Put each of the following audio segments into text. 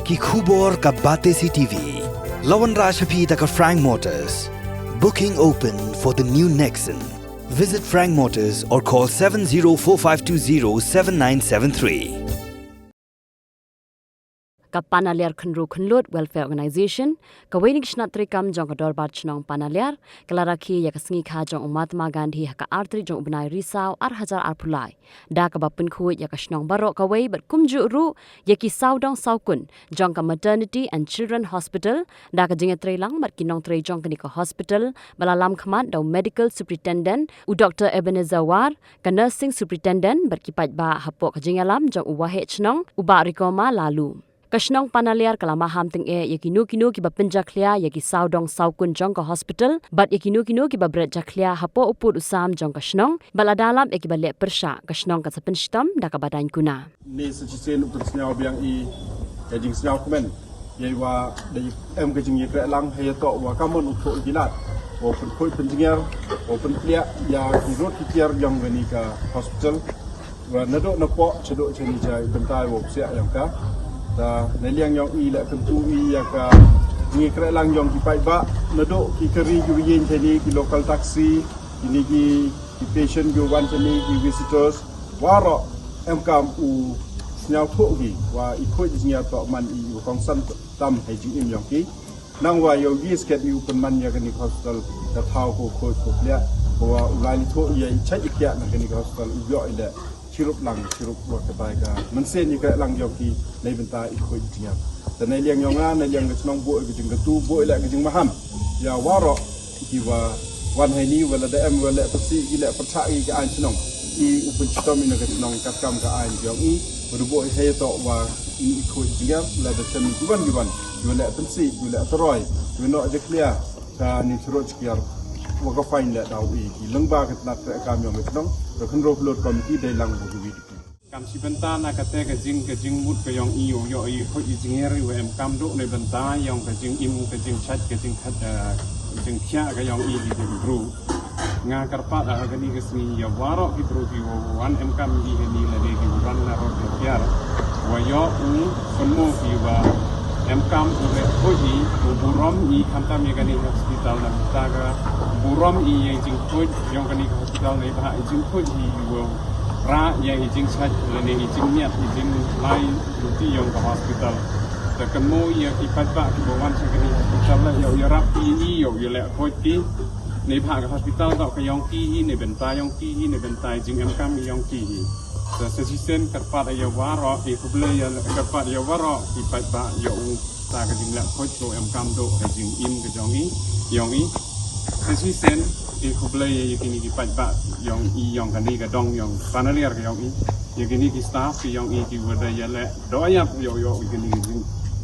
ki khubor ka bate si TV. Lawan Rashapi taka Frank Motors. Booking open for the new Nexon. Visit Frank Motors or call 7045207973. Panalyar Khunru Khunlut Welfare Organization, Kawinig Shnatrikam Jong Dorbat Chnong Panalyar, Kalaraki Yakasngi Kha Jong Mahatma Gandhi Haka Artri Jong Ubnai Risau Arhajar Arpulai, Dakaba Pynkhuid Yakashnong Barok Kawai but Kumju Ru Yaki Sawdong Sawkun, Jongka Maternity and Children Hospital, Daka Jinga Lang but Kinong Tre Jongkanika Hospital, Balalam Khamat Daw Medical Superintendent, U Dr. Ebenezer War, Ka Nursing Superintendent but Kipat Ba Hapok Jingalam Jong Uwahe Chnong, Uba Rikoma Lalu. Kashnong Panalyar kalama hamting yakinu ki bapinjaklia yaki Sawdong Sawkun jongka hospital but yakinu ki babret jaklia hapo upur usam jong kashnong baladalam ekibale persha kashnong kasapin stam daka badan kuna ni sejisen untuk senyau biang i jing senyau komen ye wa dai em kajing ye kra lang he to wa kamon ukho gilat o khoi penjinger o penplia ya kirot kier yang gani ka hospital wa nado napo chedo cheni jai bentai wo sia yang ka ta neliang yong i la kentu i ya ka ni kra lang yong ki pai ba nado ki keri ju yin theni ki local taxi ini ki patient ju wan theni ki visitors waro em kam u snyao tho gi wa i khoi nya to man i kong san tam hai ji im yong ki nang wa yo gi sket yu pen man ya ka ni hospital ta thau ko khoi ko lia wa ulai li tho ye chai ikya na ka ni hospital yo ida chirup lang chirup wa ka bai ka man sen ni ka lang yong ki nei benta i khoi nya ta nei liang yong na nei liang ka snong bo ki jing ka tu bo ila ki jing maham ya waro ki wa wan hai ni wala da em wala pasi ki la patha ki ka an snong i upun chitom ina ka snong ka kam ka an yong i ru bo he to wa i khoi nya la da cham ki wan wala pasi wala troi we no je clear ka ni chro chiar wa ka fain la daw i ki leng ba ka na ka kam yong ka snong ka khun ro flot committee dai lang bo ki kam si benta na ka te ka jing mut ka yong i yo i ho i jing eri we em kam do nei benta yong ka jing im ka jing chat ka jing khat jing khia ka yong i di bru nga karpa da ka ni ka sni ya waro ki bru ki wan em kam di ni la de ki ran na ro ki piar wa yo u konmo ki wa em kam u le ho i u burom i kam tam ye ka ni hospital na ta ka burom i ye jing ho yong ka ni hospital nei ba i jing ho i wo ra yang ijing saj lene ijing niat ijing lai ruti yang ke hospital ta kemo ya ki patba ki bawan sakani hospital la yo rap i yo le khoti nei pha ke hospital ka yong ki nei benta yong ki nei benta ijing em kam yong ki ta sesisen karpat ya waro e kuble ya karpat ya waro ki patba yo ta ka jing la khot to em kam do ijing im ke yong i sesisen i kuble ya kini ki patba yong kan ni ka dong yong panalyar ka yong i kini ki staff ki yong i ki wada ya le do ya yo kini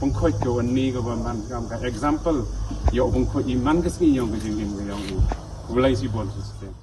pengkhoi ko ni ka man kam ka example yo pengkhoi man ka sni yong ka jing im ka yong i kuble si bol system